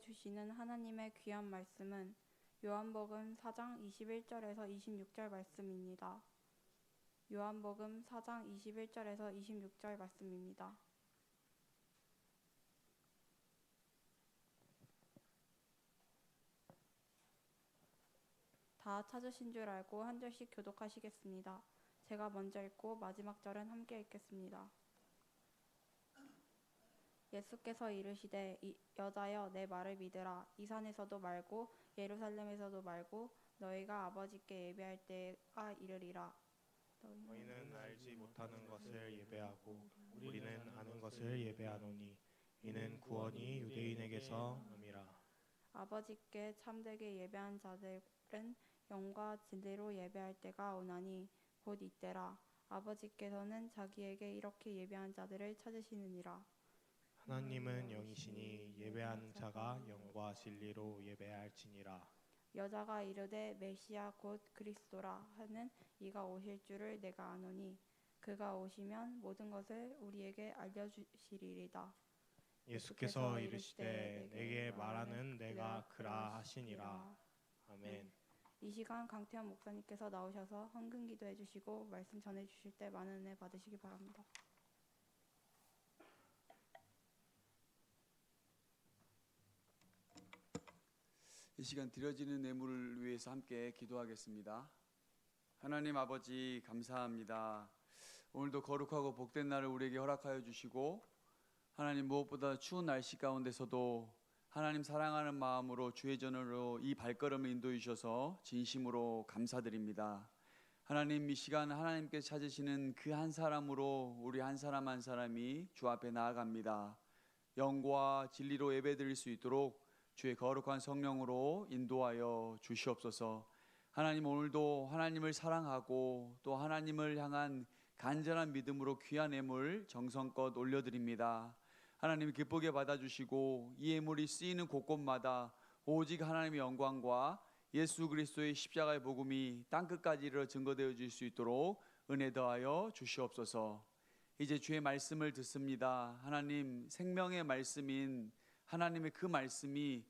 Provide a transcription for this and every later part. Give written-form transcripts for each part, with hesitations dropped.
주시는 하나님의 귀한 말씀은 요한복음 4장 21절에서 26절 말씀입니다. 요한복음 4장 21절에서 26절 말씀입니다. 다 찾으신 줄 알고 한 절씩 교독하시겠습니다. 제가 먼저 읽고 마지막 절은 함께 읽겠습니다. 예수께서 이르시되 여자여 내 말을 믿으라. 이 산에서도 말고 예루살렘에서도 말고 너희가 아버지께 예배할 때가 이르리라. 너희는 알지 못하는 것을 예배하고 우리는 아는 것을 예배하노니 이는 구원이 유대인에게서 놈이라. 아버지께 참되게 예배한 자들은 영과 진리로 예배할 때가 오나니 곧 이때라. 아버지께서는 자기에게 이렇게 예배한 자들을 찾으시느니라. 하나님은 영이시니 예배하는 자가 영과 진리로 예배할지니라. 여자가 이르되 메시아 곧 그리스도라 하는 이가 오실 줄을 내가 아노니 그가 오시면 모든 것을 우리에게 알려주시리이다. 예수께서 이르시되 내게 말하는 내가 그라 하시니라. 아멘. 이 시간 강태현 목사님께서 나오셔서 헌금 기도해 주시고 말씀 전해 주실 때 많은 은혜 받으시기 바랍니다. 이 시간 드려지는 예물을 위해서 함께 기도하겠습니다. 하나님 아버지 감사합니다. 오늘도 거룩하고 복된 날을 우리에게 허락하여 주시고 하나님 무엇보다 추운 날씨 가운데서도 하나님 사랑하는 마음으로 주의 전으로 이 발걸음을 인도해 주셔서 진심으로 감사드립니다. 하나님 이 시간 하나님께 찾으시는 그 한 사람으로 우리 한 사람 한 사람이 주 앞에 나아갑니다. 영과 진리로 예배드릴 수 있도록 주의 거룩한 성령으로 인도하여 주시옵소서. 하나님 오늘도 하나님을 사랑하고 또 하나님을 향한 간절한 믿음으로 귀한 예물 정성껏 올려드립니다. 하나님 기쁘게 받아주시고 이 예물이 쓰이는 곳곳마다 오직 하나님의 영광과 예수 그리스도의 십자가의 복음이 땅끝까지 이르러 증거되어 질 수 있도록 은혜 더하여 주시옵소서. 이제 주의 말씀을 듣습니다. 하나님 생명의 말씀인 하나님의 그 말씀이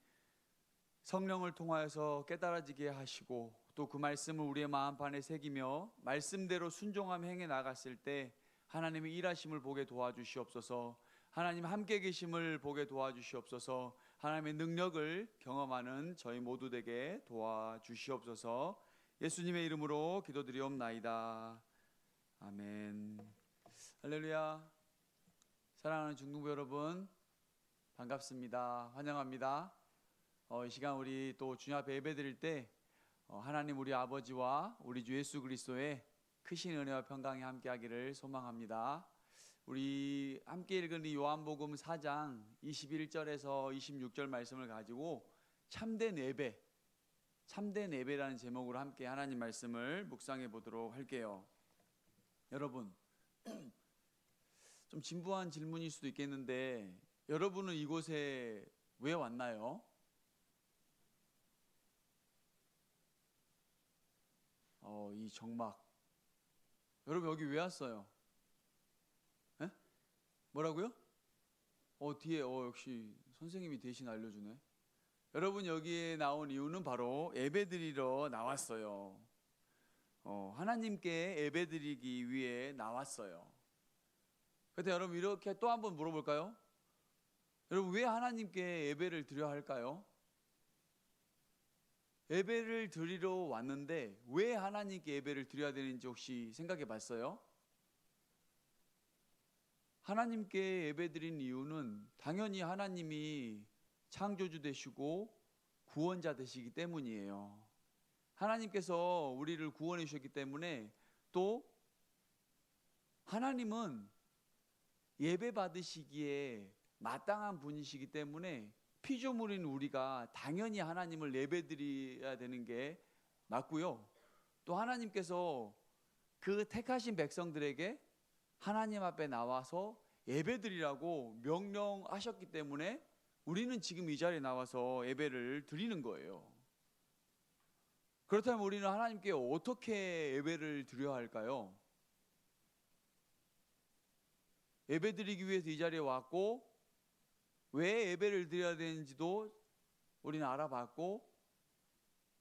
성령을 통하여서 깨달아지게 하시고 또 그 말씀을 우리의 마음판에 새기며 말씀대로 순종하며 행해 나갔을 때 하나님의 일하심을 보게 도와주시옵소서. 하나님 함께 계심을 보게 도와주시옵소서. 하나님의 능력을 경험하는 저희 모두 되게 도와주시옵소서. 예수님의 이름으로 기도드리옵나이다. 아멘. 할렐루야. 사랑하는 중등부 여러분 반갑습니다. 환영합니다. 이 시간 우리 또 주님 앞에 예배드릴 때 하나님 우리 아버지와 우리 주 예수 그리스도의 크신 은혜와 평강이 함께하기를 소망합니다. 우리 함께 읽은 이 요한복음 4장 21절에서 26절 말씀을 가지고 참된 예배라는 제목으로 함께 하나님 말씀을 묵상해 보도록 할게요. 여러분 좀 진부한 질문일 수도 있겠는데 여러분은 이곳에 왜 왔나요? 이 정막 여러분 여기 왜 왔어요? 에? 뭐라고요? 뒤에 역시 선생님이 대신 알려주네. 여러분 여기에 나온 이유는 바로 예배드리러 나왔어요. 하나님께 예배드리기 위해 나왔어요. 그런데 여러분 이렇게 또 한번 물어볼까요? 여러분 왜 하나님께 예배를 드려야 할까요? 예배를 드리러 왔는데 왜 하나님께 예배를 드려야 되는지 혹시 생각해 봤어요? 하나님께 예배드린 이유는 당연히 하나님이 창조주 되시고 구원자 되시기 때문이에요. 하나님께서 우리를 구원해 주셨기 때문에 또 하나님은 예배 받으시기에 마땅한 분이시기 때문에 피조물인 우리가 당연히 하나님을 예배드려야 되는 게 맞고요. 또 하나님께서 그 택하신 백성들에게 하나님 앞에 나와서 예배드리라고 명령하셨기 때문에 우리는 지금 이 자리에 나와서 예배를 드리는 거예요. 그렇다면 우리는 하나님께 어떻게 예배를 드려야 할까요? 예배드리기 위해서 이 자리에 왔고 왜 예배를 드려야 되는지도 우리는 알아봤고,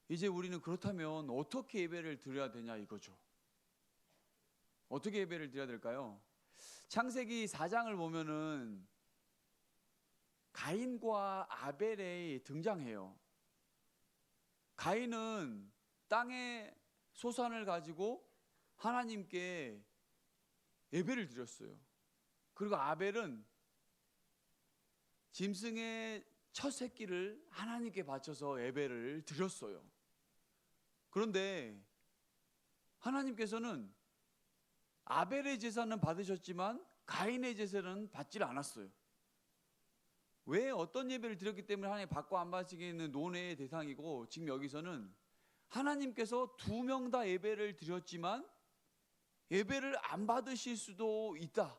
이제 우리는 그렇다면 어떻게 예배를 드려야 되냐 이거죠. 어떻게 예배를 드려야 될까요? 창세기 4장을 보면은 가인과 아벨이 등장해요. 가인은 땅의 소산을 가지고 하나님께 예배를 드렸어요. 그리고 아벨은 짐승의 첫 새끼를 하나님께 바쳐서 예배를 드렸어요. 그런데 하나님께서는 아벨의 제사는 받으셨지만 가인의 제사는 받지 않았어요. 왜? 어떤 예배를 드렸기 때문에 하나님 받고 안 받으시기는 논의의 대상이고, 지금 여기서는 하나님께서 2명 다 예배를 드렸지만 예배를 안 받으실 수도 있다.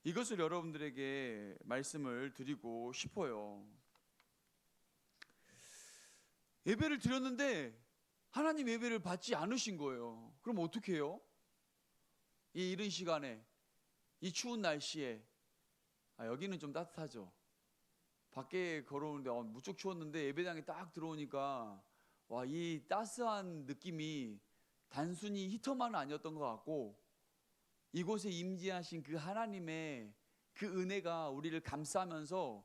이것을 여러분들에게 말씀을 드리고 싶어요. 예배를 드렸는데 하나님 예배를 받지 않으신 거예요. 그럼 어떻게 해요? 이 이른 시간에, 이 추운 날씨에, 여기는 좀 따뜻하죠. 밖에 걸어오는데 무척 추웠는데 예배당에 딱 들어오니까 와, 이 따스한 느낌이 단순히 히터만은 아니었던 것 같고, 이곳에 임재하신 그 하나님의 그 은혜가 우리를 감싸면서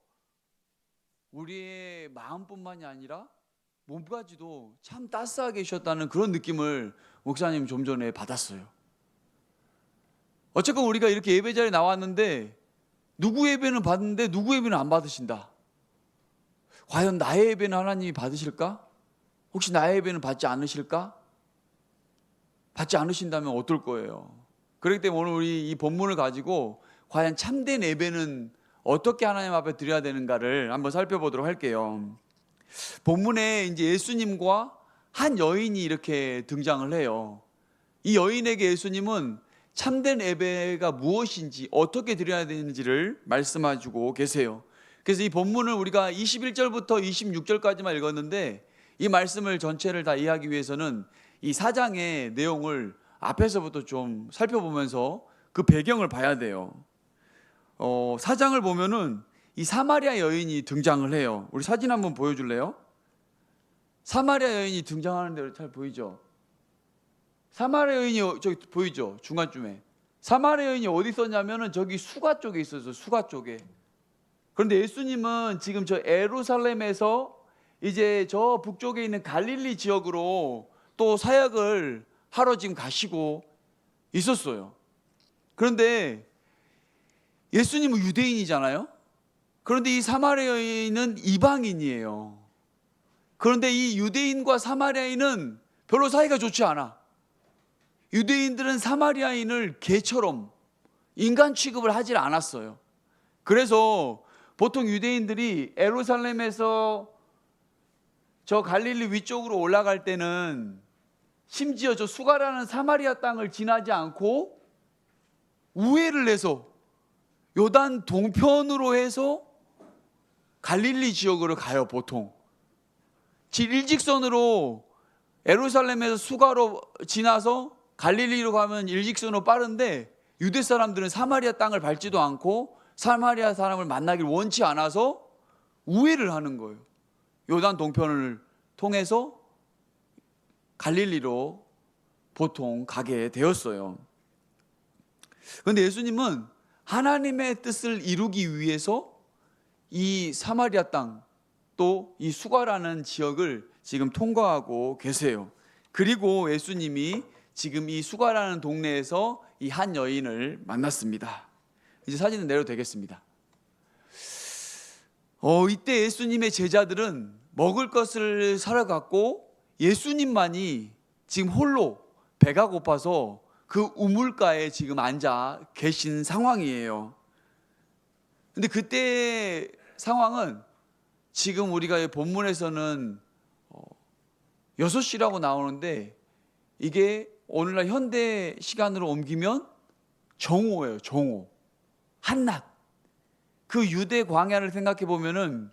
우리의 마음뿐만이 아니라 몸까지도 참 따스하게 해주셨다는 그런 느낌을 목사님 좀 전에 받았어요. 어쨌건 우리가 이렇게 예배 자리에 나왔는데 누구 예배는 받는데 누구 예배는 안 받으신다. 과연 나의 예배는 하나님이 받으실까? 혹시 나의 예배는 받지 않으실까? 받지 않으신다면 어떨 거예요? 그렇기 때문에 오늘 우리 이 본문을 가지고 과연 참된 예배는 어떻게 하나님 앞에 드려야 되는가를 한번 살펴보도록 할게요. 본문에 이제 예수님과 한 여인이 이렇게 등장을 해요. 이 여인에게 예수님은 참된 예배가 무엇인지, 어떻게 드려야 되는지를 말씀해주고 계세요. 그래서 이 본문을 우리가 21절부터 26절까지만 읽었는데, 이 말씀을 전체를 다 이해하기 위해서는 이 4장의 내용을 앞에서부터 좀 살펴보면서 그 배경을 봐야 돼요. 4장을 보면은 이 사마리아 여인이 등장을 해요. 우리 사진 한번 보여줄래요? 사마리아 여인이 등장하는데 잘 보이죠? 사마리아 여인이 저기 보이죠? 중간쯤에. 사마리아 여인이 어디 있었냐면은 저기 수가 쪽에 있었어요. 수가 쪽에. 그런데 예수님은 지금 저 예루살렘에서 이제 저 북쪽에 있는 갈릴리 지역으로 또 사역을 하러 지금 가시고 있었어요. 그런데 예수님은 유대인이잖아요. 그런데 이 사마리아 여인은 이방인이에요. 그런데 이 유대인과 사마리아인은 별로 사이가 좋지 않아. 유대인들은 사마리아인을 개처럼 인간 취급을 하질 않았어요. 그래서 보통 유대인들이 예루살렘에서 저 갈릴리 위쪽으로 올라갈 때는 심지어 저 수가라는 사마리아 땅을 지나지 않고 우회를 해서 요단 동편으로 해서 갈릴리 지역으로 가요. 보통 일직선으로 예루살렘에서 수가로 지나서 갈릴리로 가면 일직선으로 빠른데, 유대 사람들은 사마리아 땅을 밟지도 않고 사마리아 사람을 만나길 원치 않아서 우회를 하는 거예요. 요단 동편을 통해서 갈릴리로 보통 가게 되었어요. 그런데 예수님은 하나님의 뜻을 이루기 위해서 이 사마리아 땅, 또 이 수가라는 지역을 지금 통과하고 계세요. 그리고 예수님이 지금 이 수가라는 동네에서 이 한 여인을 만났습니다. 이제 사진은 내려도 되겠습니다. 이때 예수님의 제자들은 먹을 것을 사러 갔고, 예수님만이 지금 홀로 배가 고파서 그 우물가에 지금 앉아 계신 상황이에요. 근데 그때 상황은 지금 우리가 본문에서는 6시라고 나오는데, 이게 오늘날 현대 시간으로 옮기면 정오예요. 정오. 한낮. 그 유대 광야를 생각해 보면은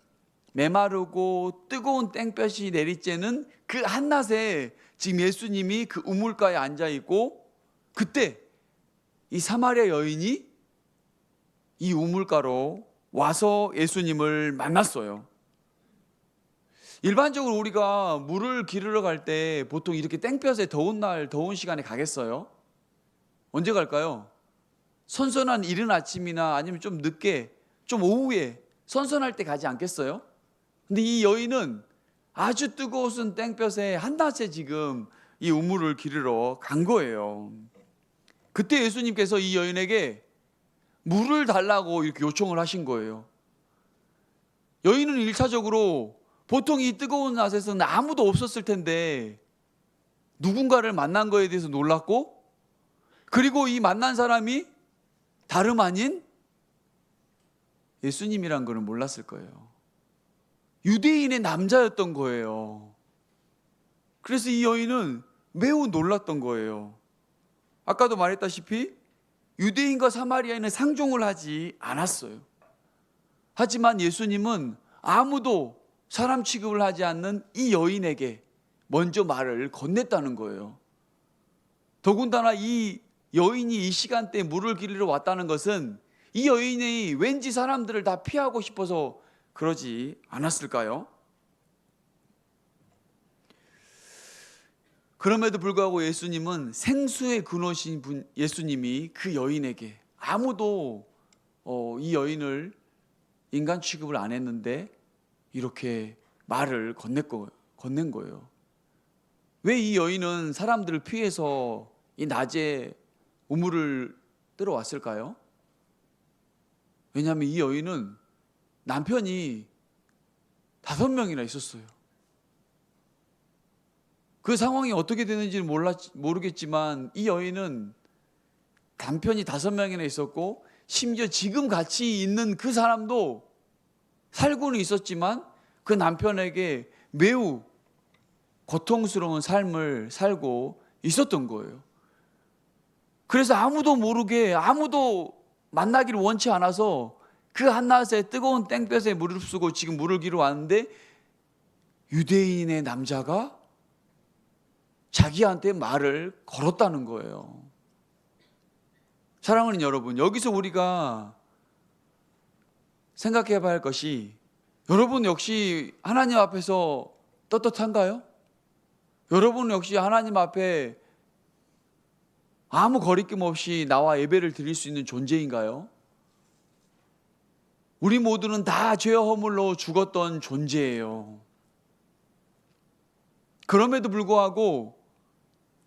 메마르고 뜨거운 땡볕이 내리쬐는 그 한낮에 지금 예수님이 그 우물가에 앉아 있고, 그때 이 사마리아 여인이 이 우물가로 와서 예수님을 만났어요. 일반적으로 우리가 물을 기르러 갈 때 보통 이렇게 땡볕에 더운 날, 더운 시간에 가겠어요? 언제 갈까요? 선선한 이른 아침이나 아니면 좀 늦게, 좀 오후에 선선할 때 가지 않겠어요? 근데 이 여인은 아주 뜨거운 땡볕에 한낮에 지금 이 우물을 기르러 간 거예요. 그때 예수님께서 이 여인에게 물을 달라고 이렇게 요청을 하신 거예요. 여인은 1차적으로 보통 이 뜨거운 낮에서는 아무도 없었을 텐데 누군가를 만난 거에 대해서 놀랐고, 그리고 이 만난 사람이 다름 아닌 예수님이란 거는 몰랐을 거예요. 유대인의 남자였던 거예요. 그래서 이 여인은 매우 놀랐던 거예요. 아까도 말했다시피 유대인과 사마리아인은 상종을 하지 않았어요. 하지만 예수님은 아무도 사람 취급을 하지 않는 이 여인에게 먼저 말을 건넸다는 거예요. 더군다나 이 여인이 이 시간대에 물을 기르러 왔다는 것은 이 여인이 왠지 사람들을 다 피하고 싶어서 그러지 않았을까요? 그럼에도 불구하고 예수님은 생수의 근원이신 분 예수님이 그 여인에게 아무도 이 여인을 인간 취급을 안 했는데 이렇게 말을 건넨 거예요. 왜 이 여인은 사람들을 피해서 이 낮에 우물을 뜨러 왔을까요? 왜냐하면 이 여인은 남편이 5명이나 있었어요. 그 상황이 어떻게 되는지는 모르겠지만 이 여인은 남편이 5명이나 있었고, 심지어 지금 같이 있는 그 사람도 살고는 있었지만 그 남편에게 매우 고통스러운 삶을 살고 있었던 거예요. 그래서 아무도 모르게, 아무도 만나기를 원치 않아서 그 한낮에 뜨거운 땡볕에 무릅쓰고 지금 물을 기르러 왔는데 유대인의 남자가 자기한테 말을 걸었다는 거예요. 사랑하는 여러분, 여기서 우리가 생각해 봐야 할 것이, 여러분 역시 하나님 앞에서 떳떳한가요? 여러분 역시 하나님 앞에 아무 거리낌 없이 나와 예배를 드릴 수 있는 존재인가요? 우리 모두는 다 죄와 허물로 죽었던 존재예요. 그럼에도 불구하고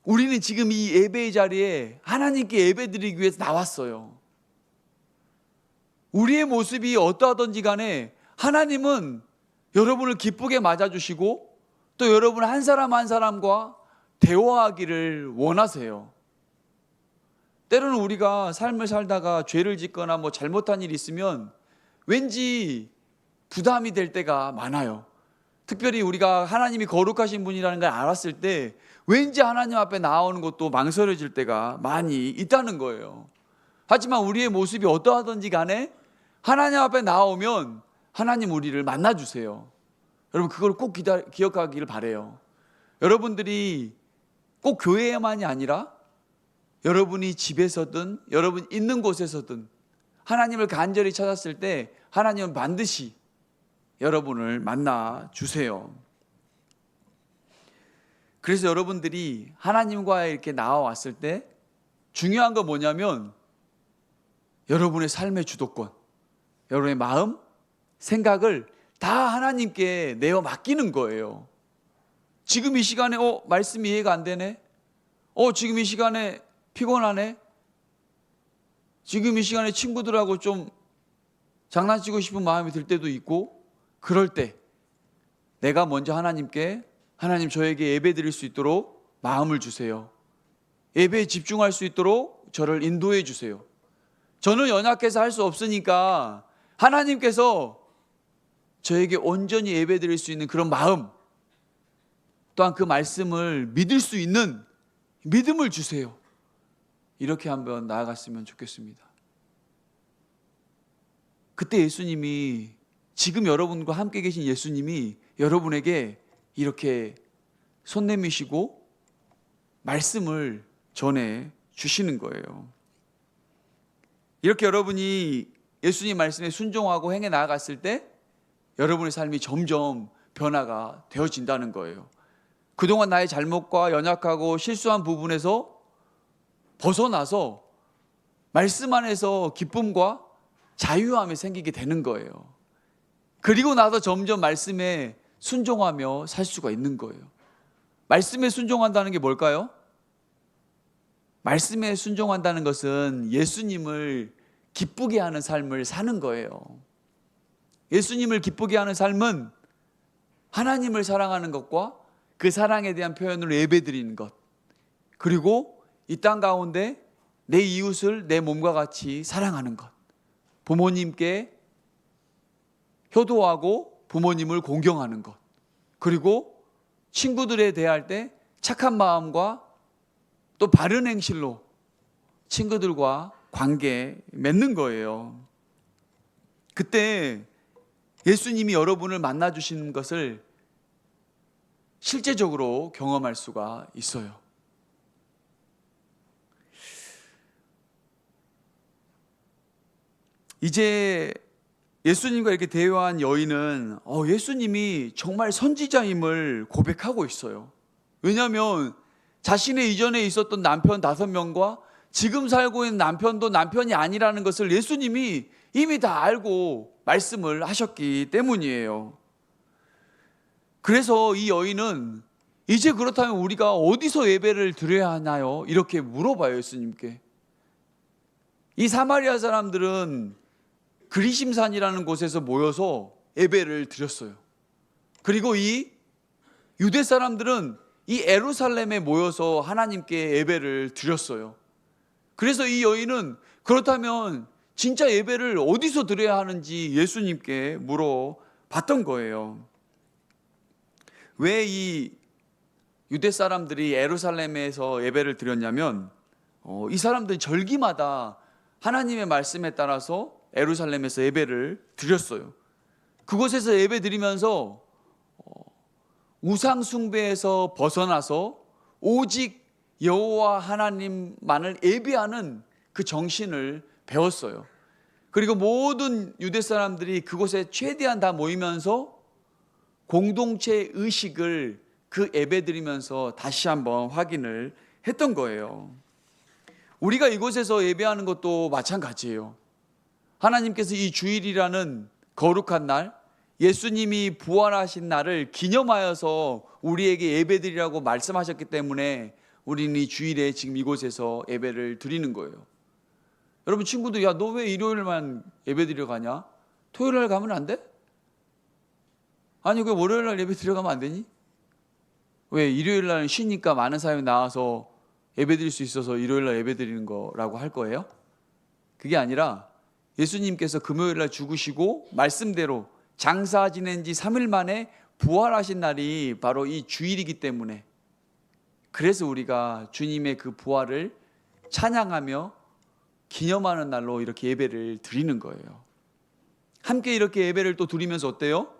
우리는 지금 이 예배의 자리에 하나님께 예배드리기 위해서 나왔어요. 우리의 모습이 어떠하든지 간에 하나님은 여러분을 기쁘게 맞아주시고 또 여러분 한 사람 한 사람과 대화하기를 원하세요. 때로는 우리가 삶을 살다가 죄를 짓거나 잘못한 일이 있으면 왠지 부담이 될 때가 많아요. 특별히 우리가 하나님이 거룩하신 분이라는 걸 알았을 때 왠지 하나님 앞에 나오는 것도 망설여질 때가 많이 있다는 거예요. 하지만 우리의 모습이 어떠하든지 간에 하나님 앞에 나오면 하나님 우리를 만나주세요. 여러분 그걸 꼭 기억하기를 바라요. 여러분들이 꼭 교회에만이 아니라 여러분이 집에서든 여러분 있는 곳에서든 하나님을 간절히 찾았을 때 하나님은 반드시 여러분을 만나 주세요. 그래서 여러분들이 하나님과 이렇게 나와왔을 때 중요한 건 뭐냐면 여러분의 삶의 주도권, 여러분의 마음, 생각을 다 하나님께 내어 맡기는 거예요. 지금 이 시간에 말씀이 이해가 안 되네. 지금 이 시간에 피곤하네. 지금 이 시간에 친구들하고 좀 장난치고 싶은 마음이 들 때도 있고, 그럴 때 내가 먼저 하나님께 하나님 저에게 예배 드릴 수 있도록 마음을 주세요. 예배에 집중할 수 있도록 저를 인도해 주세요. 저는 연약해서 할 수 없으니까 하나님께서 저에게 온전히 예배 드릴 수 있는 그런 마음, 또한 그 말씀을 믿을 수 있는 믿음을 주세요. 이렇게 한번 나아갔으면 좋겠습니다. 그때 예수님이, 지금 여러분과 함께 계신 예수님이 여러분에게 이렇게 손 내미시고 말씀을 전해 주시는 거예요. 이렇게 여러분이 예수님 말씀에 순종하고 행해 나아갔을 때 여러분의 삶이 점점 변화가 되어진다는 거예요. 그동안 나의 잘못과 연약하고 실수한 부분에서 벗어나서 말씀 안에서 기쁨과 자유함이 생기게 되는 거예요. 그리고 나서 점점 말씀에 순종하며 살 수가 있는 거예요. 말씀에 순종한다는 게 뭘까요? 말씀에 순종한다는 것은 예수님을 기쁘게 하는 삶을 사는 거예요. 예수님을 기쁘게 하는 삶은 하나님을 사랑하는 것과 그 사랑에 대한 표현으로 예배드리는 것, 그리고 이 땅 가운데 내 이웃을 내 몸과 같이 사랑하는 것, 부모님께 효도하고 부모님을 공경하는 것, 그리고 친구들에 대할 때 착한 마음과 또 바른 행실로 친구들과 관계 맺는 거예요. 그때 예수님이 여러분을 만나 주시는 것을 실제적으로 경험할 수가 있어요. 이제 예수님과 이렇게 대화한 여인은 예수님이 정말 선지자임을 고백하고 있어요. 왜냐하면 자신의 이전에 있었던 남편 5명과 지금 살고 있는 남편도 남편이 아니라는 것을 예수님이 이미 다 알고 말씀을 하셨기 때문이에요. 그래서 이 여인은 이제 그렇다면 우리가 어디서 예배를 드려야 하나요? 이렇게 물어봐요, 예수님께. 이 사마리아 사람들은 그리심산이라는 곳에서 모여서 예배를 드렸어요. 그리고 이 유대 사람들은 이 예루살렘에 모여서 하나님께 예배를 드렸어요. 그래서 이 여인은 그렇다면 진짜 예배를 어디서 드려야 하는지 예수님께 물어봤던 거예요. 왜 이 유대 사람들이 예루살렘에서 예배를 드렸냐면 이 사람들이 절기마다 하나님의 말씀에 따라서 예루살렘에서 예배를 드렸어요. 그곳에서 예배 드리면서 우상 숭배에서 벗어나서 오직 여호와 하나님만을 예배하는 그 정신을 배웠어요. 그리고 모든 유대 사람들이 그곳에 최대한 다 모이면서 공동체 의식을 그 예배 드리면서 다시 한번 확인을 했던 거예요. 우리가 이곳에서 예배하는 것도 마찬가지예요. 하나님께서 이 주일이라는 거룩한 날, 예수님이 부활하신 날을 기념하여서 우리에게 예배드리라고 말씀하셨기 때문에 우리는 이 주일에 지금 이곳에서 예배를 드리는 거예요. 여러분 친구들, 야, 너 왜 일요일만 예배드리러 가냐? 토요일 날 가면 안 돼? 아니, 왜 월요일 날 예배 드려 가면 안 되니? 왜 일요일 날 쉬니까 많은 사람이 나와서 예배드릴 수 있어서 일요일 날 예배드리는 거라고 할 거예요? 그게 아니라 예수님께서 금요일 날 죽으시고 말씀대로 장사 지낸 지 3일 만에 부활하신 날이 바로 이 주일이기 때문에, 그래서 우리가 주님의 그 부활을 찬양하며 기념하는 날로 이렇게 예배를 드리는 거예요. 함께 이렇게 예배를 또 드리면서 어때요?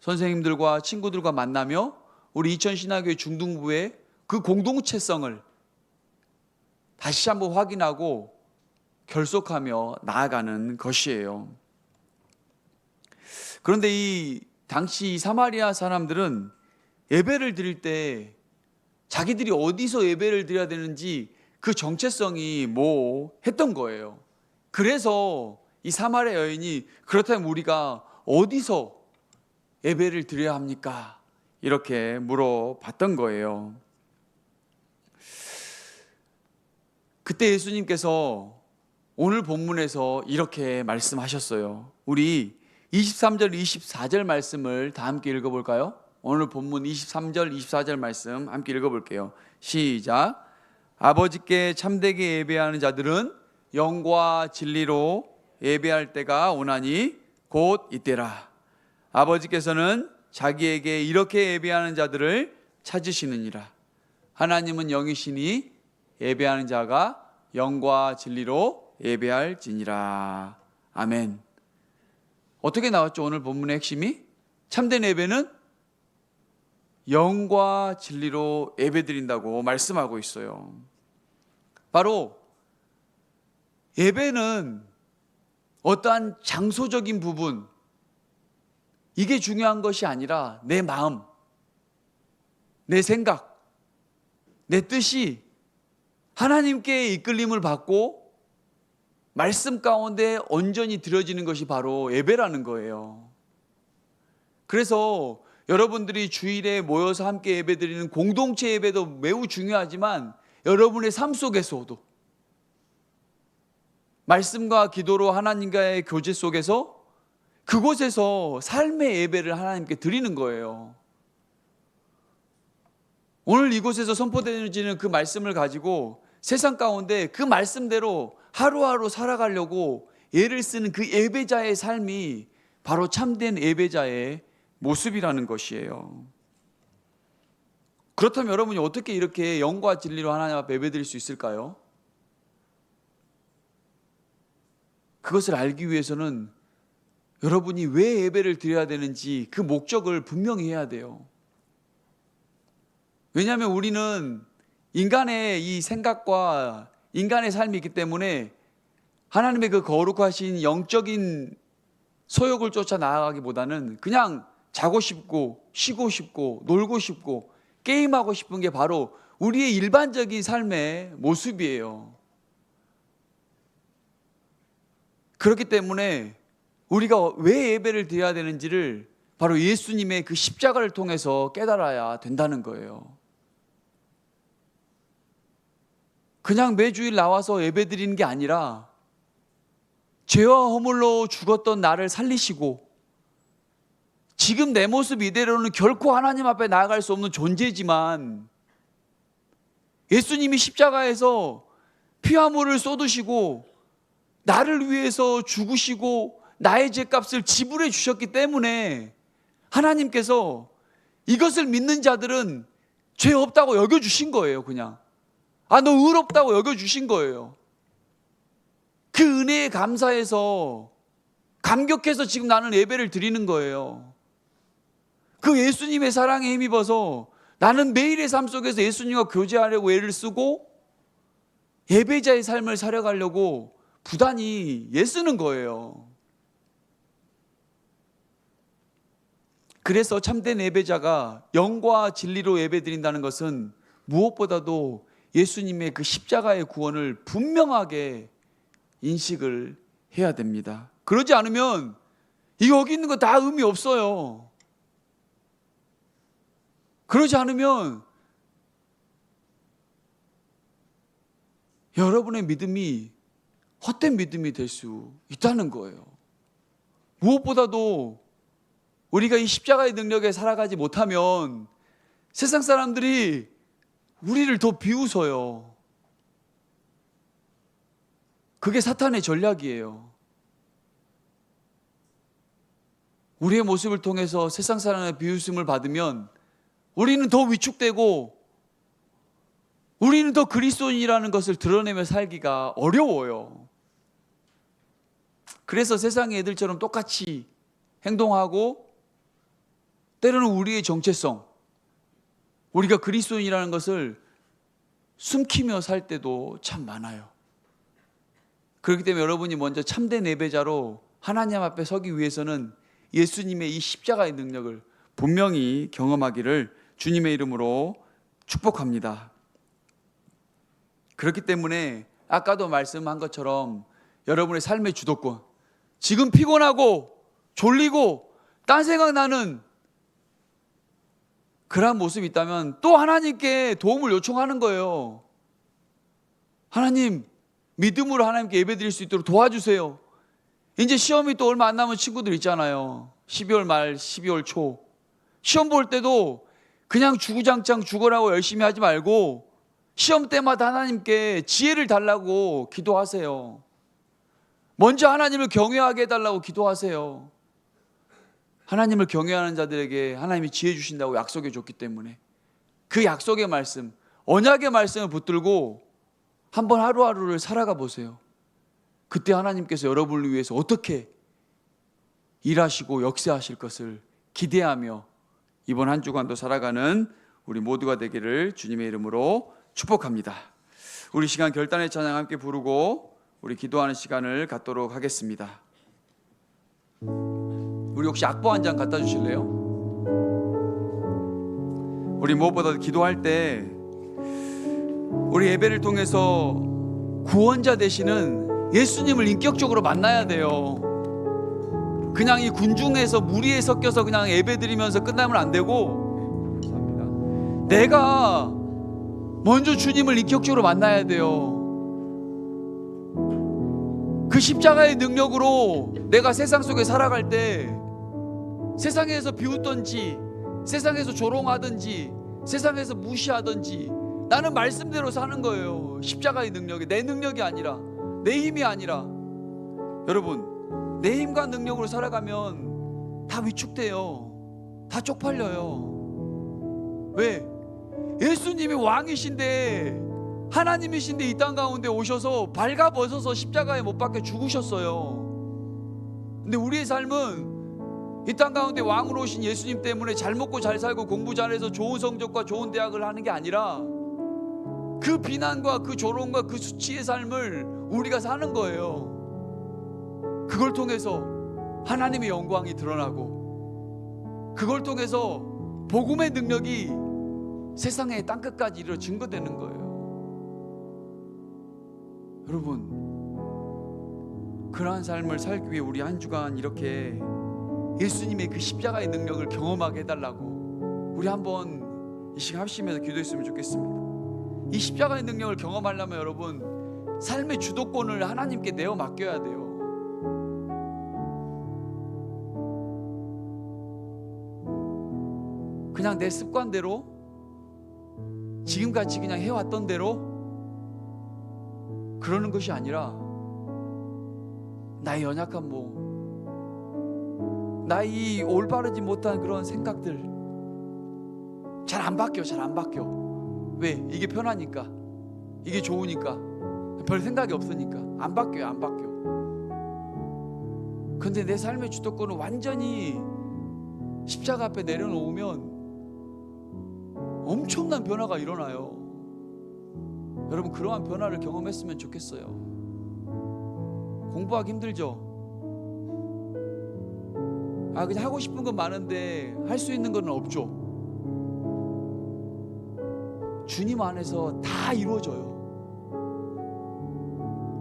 선생님들과 친구들과 만나며 우리 이천신학교회 중등부의 그 공동체성을 다시 한번 확인하고 결속하며 나아가는 것이에요. 그런데 이 당시 사마리아 사람들은 예배를 드릴 때 자기들이 어디서 예배를 드려야 되는지 그 정체성이 모호했던 거예요. 그래서 이 사마리아 여인이 그렇다면 우리가 어디서 예배를 드려야 합니까? 이렇게 물어봤던 거예요. 그때 예수님께서 오늘 본문에서 이렇게 말씀하셨어요. 우리 23절, 24절 말씀을 다 함께 읽어볼까요? 오늘 본문 23절, 24절 말씀 함께 읽어볼게요. 시작. 아버지께 참되게 예배하는 자들은 영과 진리로 예배할 때가 오나니 곧 이때라. 아버지께서는 자기에게 이렇게 예배하는 자들을 찾으시느니라. 하나님은 영이시니 예배하는 자가 영과 진리로 예배할지니라. 아멘. 어떻게 나왔죠? 오늘 본문의 핵심이 참된 예배는 영과 진리로 예배드린다고 말씀하고 있어요. 바로 예배는 어떠한 장소적인 부분, 이게 중요한 것이 아니라 내 마음, 내 생각, 내 뜻이 하나님께 이끌림을 받고 말씀 가운데 온전히 드려지는 것이 바로 예배라는 거예요. 그래서 여러분들이 주일에 모여서 함께 예배드리는 공동체 예배도 매우 중요하지만 여러분의 삶 속에서도 말씀과 기도로 하나님과의 교제 속에서 그곳에서 삶의 예배를 하나님께 드리는 거예요. 오늘 이곳에서 선포되어지는 그 말씀을 가지고 세상 가운데 그 말씀대로 하루하루 살아가려고 애를 쓰는 그 예배자의 삶이 바로 참된 예배자의 모습이라는 것이에요. 그렇다면 여러분이 어떻게 이렇게 영과 진리로 하나님 앞에 예배드릴 수 있을까요? 그것을 알기 위해서는 여러분이 왜 예배를 드려야 되는지 그 목적을 분명히 해야 돼요. 왜냐하면 우리는 인간의 이 생각과 인간의 삶이 있기 때문에 하나님의 그 거룩하신 영적인 소욕을 쫓아 나아가기보다는 그냥 자고 싶고 쉬고 싶고 놀고 싶고 게임하고 싶은 게 바로 우리의 일반적인 삶의 모습이에요. 그렇기 때문에 우리가 왜 예배를 드려야 되는지를 바로 예수님의 그 십자가를 통해서 깨달아야 된다는 거예요. 그냥 매주일 나와서 예배 드리는 게 아니라 죄와 허물로 죽었던 나를 살리시고 지금 내 모습 이대로는 결코 하나님 앞에 나아갈 수 없는 존재지만 예수님이 십자가에서 피와 물을 쏟으시고 나를 위해서 죽으시고 나의 죄값을 지불해 주셨기 때문에 하나님께서 이것을 믿는 자들은 죄 없다고 여겨주신 거예요. 그냥 너 의롭다고 여겨주신 거예요. 그 은혜에 감사해서 감격해서 지금 나는 예배를 드리는 거예요. 그 예수님의 사랑에 힘입어서 나는 매일의 삶 속에서 예수님과 교제하려고 애를 쓰고 예배자의 삶을 살아가려고 부단히 애쓰는 거예요. 그래서 참된 예배자가 영과 진리로 예배드린다는 것은 무엇보다도 예수님의 그 십자가의 구원을 분명하게 인식을 해야 됩니다. 그러지 않으면 여기 있는 거 다 의미 없어요. 그러지 않으면 여러분의 믿음이 헛된 믿음이 될 수 있다는 거예요. 무엇보다도 우리가 이 십자가의 능력에 살아가지 못하면 세상 사람들이 우리를 더 비웃어요. 그게 사탄의 전략이에요. 우리의 모습을 통해서 세상 사람의 비웃음을 받으면 우리는 더 위축되고 우리는 더 그리스도인이라는 것을 드러내며 살기가 어려워요. 그래서 세상의 애들처럼 똑같이 행동하고 때로는 우리의 정체성, 우리가 그리스도인이라는 것을 숨기며 살 때도 참 많아요. 그렇기 때문에 여러분이 먼저 참된 예배자로 하나님 앞에 서기 위해서는 예수님의 이 십자가의 능력을 분명히 경험하기를 주님의 이름으로 축복합니다. 그렇기 때문에 아까도 말씀한 것처럼 여러분의 삶의 주도권, 지금 피곤하고 졸리고 딴 생각나는 그러한 모습이 있다면 또 하나님께 도움을 요청하는 거예요. 하나님, 믿음으로 하나님께 예배드릴 수 있도록 도와주세요. 이제 시험이 또 얼마 안 남은 친구들 있잖아요. 12월 말, 12월 초 시험 볼 때도 그냥 주구장창 죽으라고 열심히 하지 말고 시험 때마다 하나님께 지혜를 달라고 기도하세요. 먼저 하나님을 경외하게 해달라고 기도하세요. 하나님을 경외하는 자들에게 하나님이 지혜 주신다고 약속해 줬기 때문에 그 약속의 말씀, 언약의 말씀을 붙들고 한번 하루하루를 살아가 보세요. 그때 하나님께서 여러분을 위해서 어떻게 일하시고 역사하실 것을 기대하며 이번 한 주간도 살아가는 우리 모두가 되기를 주님의 이름으로 축복합니다. 우리 시간 결단의 찬양 함께 부르고 우리 기도하는 시간을 갖도록 하겠습니다. 우리 혹시 악보 한 장 갖다 주실래요? 우리 무엇보다 기도할 때 우리 예배를 통해서 구원자 되시는 예수님을 인격적으로 만나야 돼요. 그냥 이 군중에서 무리에 섞여서 그냥 예배 드리면서 끝나면 안 되고, 감사합니다. 내가 먼저 주님을 인격적으로 만나야 돼요. 그 십자가의 능력으로 내가 세상 속에 살아갈 때 세상에서 비웃던지 세상에서 조롱하든지 세상에서 무시하든지 나는 말씀대로 사는 거예요. 십자가의 능력이 내 능력이 아니라, 내 힘이 아니라. 여러분, 내 힘과 능력으로 살아가면 다 위축돼요. 다 쪽팔려요. 왜? 예수님이 왕이신데, 하나님이신데 이 땅 가운데 오셔서 발가벗어서 십자가에 못 박혀 죽으셨어요. 근데 우리의 삶은 이 땅 가운데 왕으로 오신 예수님 때문에 잘 먹고 잘 살고 공부 잘해서 좋은 성적과 좋은 대학을 하는 게 아니라 그 비난과 그 조롱과 그 수치의 삶을 우리가 사는 거예요. 그걸 통해서 하나님의 영광이 드러나고, 그걸 통해서 복음의 능력이 세상의 땅끝까지 이르러 증거되는 거예요. 여러분, 그러한 삶을 살기 위해 우리 한 주간 이렇게 예수님의 그 십자가의 능력을 경험하게 해달라고 우리 한번 이 시간 합심해서 기도했으면 좋겠습니다. 이 십자가의 능력을 경험하려면 여러분, 삶의 주도권을 하나님께 내어 맡겨야 돼요. 그냥 내 습관대로 지금같이 그냥 해왔던 대로 그러는 것이 아니라 나의 연약한 몸, 나의 올바르지 못한 그런 생각들 잘 안 바뀌어. 왜? 이게 편하니까, 이게 좋으니까, 별 생각이 없으니까 안 바뀌어요. 근데 내 삶의 주도권을 완전히 십자가 앞에 내려놓으면 엄청난 변화가 일어나요. 여러분, 그러한 변화를 경험했으면 좋겠어요. 공부하기 힘들죠? 그냥 하고 싶은 건 많은데 할 수 있는 건 없죠. 주님 안에서 다 이루어져요.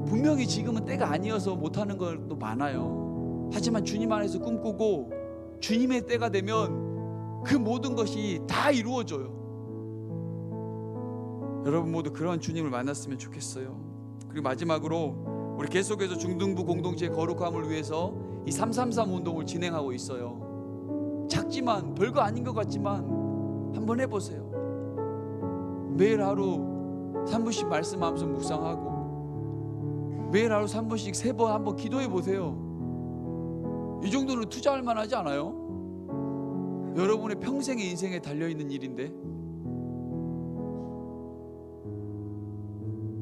분명히 지금은 때가 아니어서 못하는 것도 많아요. 하지만 주님 안에서 꿈꾸고 주님의 때가 되면 그 모든 것이 다 이루어져요. 여러분 모두 그런 주님을 만났으면 좋겠어요. 그리고 마지막으로 우리 계속해서 중등부 공동체의 거룩함을 위해서 이 333 운동을 진행하고 있어요. 작지만 별거 아닌 것 같지만 한번 해보세요. 매일 하루 3분씩 말씀하면서 묵상하고, 매일 하루 3분씩 3번 한번 기도해 보세요. 이 정도는 투자할 만하지 않아요? 여러분의 평생의 인생에 달려있는 일인데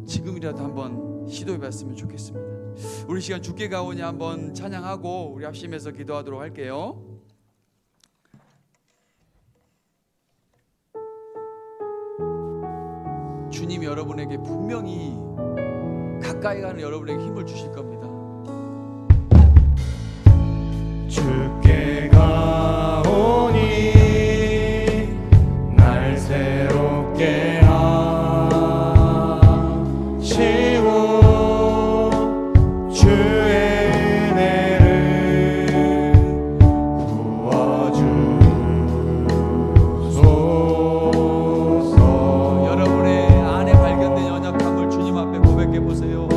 지금이라도 한번 시도해 봤으면 좋겠습니다. 우리 시간 주께 가오니 한번 찬양하고 우리 합심해서 기도하도록 할게요. 주님이 여러분에게 분명히 가까이 가는 여러분에게 힘을 주실 겁니다. 주께 가오니 날 새롭게 하시고 주의 은혜를 부어주소서. 여러분의 안에 발견된 연약함을 주님 앞에 고백해 보세요.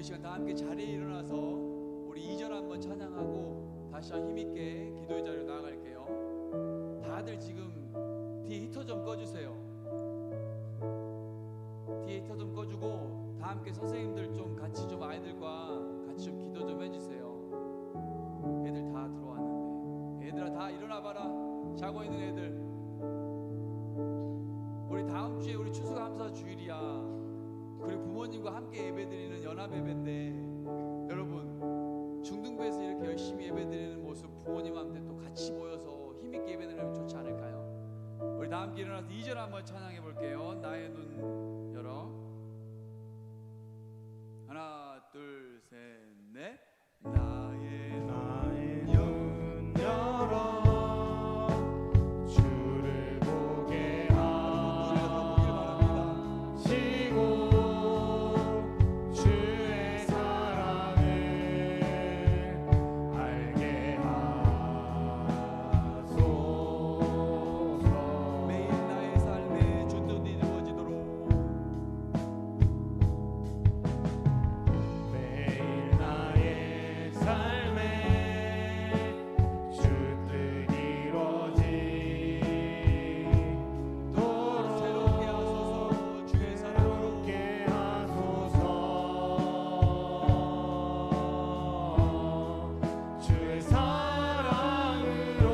우리 시간 다 함께 자리에 일어나서 우리 2절 한번 찬양하고 다시 한번 힘있게 기도의 자리로 나아갈게요. 다들 지금 뒤에 히터 좀 꺼주세요. 뒤에 히터 좀 꺼주고 다 함께 선생님들 좀 같이 좀 아이들과 같이 좀 기도 좀 해주세요. 애들 다 들어왔는데 얘들아 다 일어나봐라. 자고 있는 애들, 우리 다음 주에 우리 추수감사 주일이야. 그리고 부모님과 함께 예배드리는 연합 예배인데 여러분 중등부에서 이렇게 열심히 예배드리는 모습 부모님한테 또 같이 모여서 힘있게 예배드리면 좋지 않을까요? 우리 다 함께 일어나서 2절 한번 찬양해 볼게요. 나의 눈 열어. 하나 둘 셋 넷. 나의 눈 열어 주를 보게 하시고 주의 사랑을 알게 하소서. 매일 나의 삶에 주 뜻이 이루어지도록 매일 나의 삶에 주 뜻 이루어지도록 새롭게 하소서. 주의 사랑으로 새롭게 하소서. 주의 사랑으로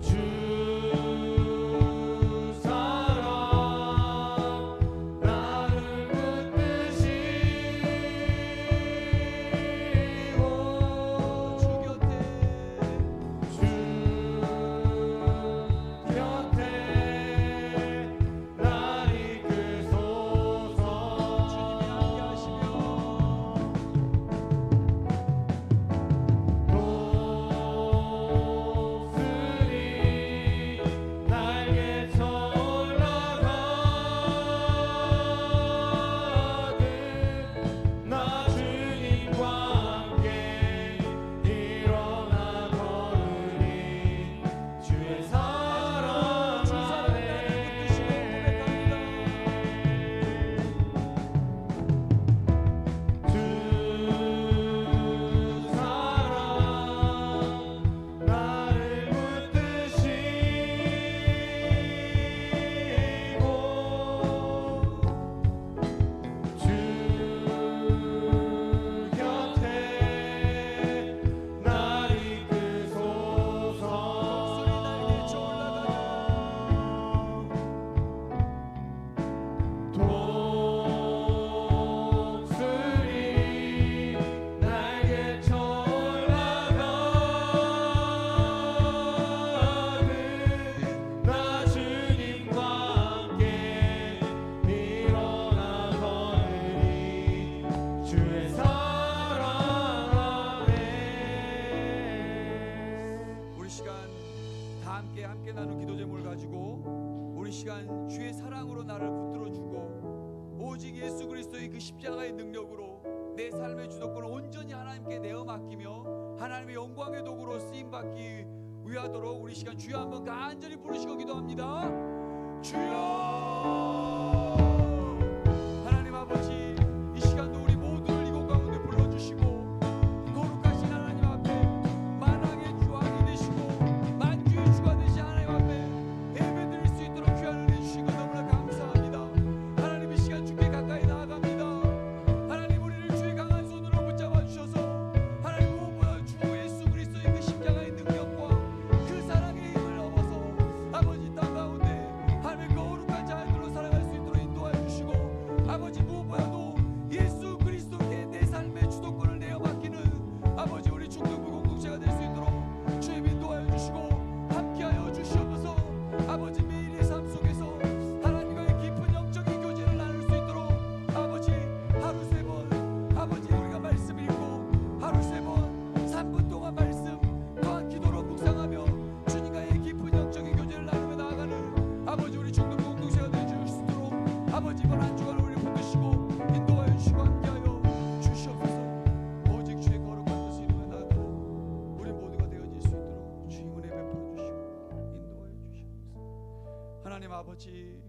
주 사랑 나를 붙드시고 주 곁에 주 곁에 날 이끄소서. 주님이 함께 하시며 독수리 날개쳐 올라가듯 나 주님과 함께 일어나 걸으리. 주의 사랑 주 사랑 나를 붙드시고 고백합니다. 주 사랑 나를 붙드시고 주 곁에 날 이끄소서. 독수리 날개쳐 올라가듯 독수리 날개쳐 올라가듯 나 주님과 함께 일어나 걸으리. 주의 사랑 안에. 우리 시간 다 함께 나눈 기도 제목을 가지고 우리 시간 주의 사랑으로 나를 붙들어주고 오직 예수 그리스도의 그 십자가의 능력으로 내 삶의 주도권을 온전히 하나님께 내어 맡기며 하나님의 영광의 도구로 쓰임받기 위하도록 우리 시간 주여 한번 간절히 부르시고 기도합니다. 주여 하나님 아버지, 이 시간도 우리 모두를 이곳 가운데 불러주시고 거룩하신 하나님 앞에 만왕의 주 왕이 되시고 만주의 주가 되신 하나님 앞에 예배드릴 수 있도록 귀한 은혜 주신 것 너무나 감사합니다. 하나님 이 시간 주께 가까이 나아갑니다. 하나님 우리를 주의 강한 손으로 붙잡아 주셔서 하나님 무엇보다 주 예수 그리스도의 그 십자가의 능력과 그 사랑의 힘을 넘어서 아버지 땅 가운데 하나님의 거룩한 자녀들로 살아갈 수 있도록 인도하여 주시고 아버지 무엇보다도 예수 그리스도께 내 삶의 주도권을 내어 맡기는 아버지 우리 중등부 공동체가 될 수 있도록 주님 인도하여 주시고 함께하여 주시옵소서. 아버지 매일의 삶 속에서 하나님과의 깊은 영적인 교제를 나눌 수 있도록 아버지 하루 세 번 아버지 우리가 말씀 읽고 하루 세 번 3분 동안 말씀 또한 기도로 묵상하며 주님과의 깊은 영적인 교제를 나누며 나아가는 아버지 우리 중등부 공동체가 되어 주실 수 있도록 아버지 이번 한 주간을 우리 붙드시고 인도하여 주시고 함께하여 주시옵소서. 오직 주의 거룩한 뜻을 이루며 나아가는 우리 모두가 되어질 수 있도록 주의 은혜 베풀어 주시고 인도하여 주시옵소서. 하나님 아버지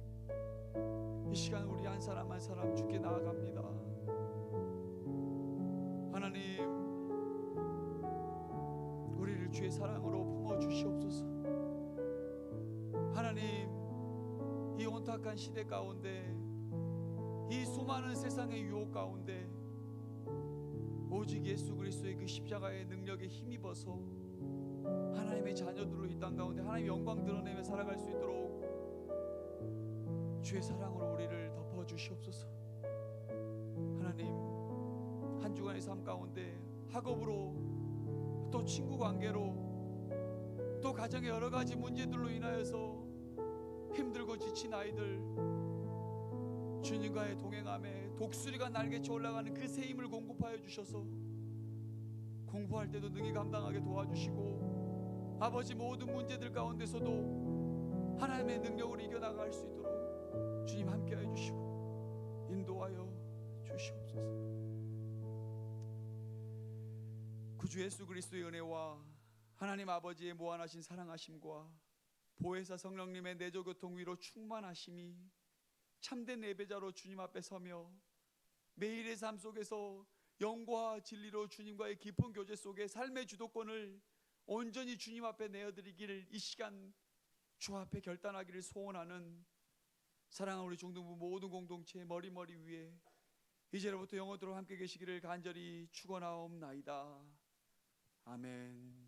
이 시간 우리 한 사람 한 사람 주께 나아갑니다. 하나님, 우리를 주의 사랑으로 품어 주시옵소서. 하나님, 이 온탁한 시대 가운데, 이 수많은 세상의 유혹 가운데 오직 예수 그리스도의 그 십자가의 능력에 힘입어서 하나님의 자녀들로 이 땅 가운데 하나님의 영광 드러내며 살아갈 수 있도록 주의 사랑으로 우리를 덮어 주시옵소서. 하나님, 한 주간의 삶 가운데 학업으로, 또 친구 관계로, 또 가정의 여러 가지 문제들로 인하여서 힘들고 지친 아이들, 주님과의 동행함에 독수리가 날개쳐 올라가는 그 새 힘을 공급하여 주셔서 공부할 때도 능히 감당하게 도와주시고, 아버지 모든 문제들 가운데서도 하나님의 능력으로 이겨나갈 수 있도록 주님 함께하여 주시고 인도하여 주시옵소서. 구주 예수 그리스도의 은혜와 하나님 아버지의 무한하신 사랑하심과 보혜사 성령님의 내조 교통 위로 충만하심이 참된 예배자로 주님 앞에 서며 매일의 삶 속에서 영과 진리로 주님과의 깊은 교제 속에 삶의 주도권을 온전히 주님 앞에 내어드리기를 이 시간 주 앞에 결단하기를 소원하는 사랑하는 우리 중등부 모든 공동체의 머리 위에 이제로부터 영원토록 함께 계시기를 간절히 축원하옵나이다. 아멘.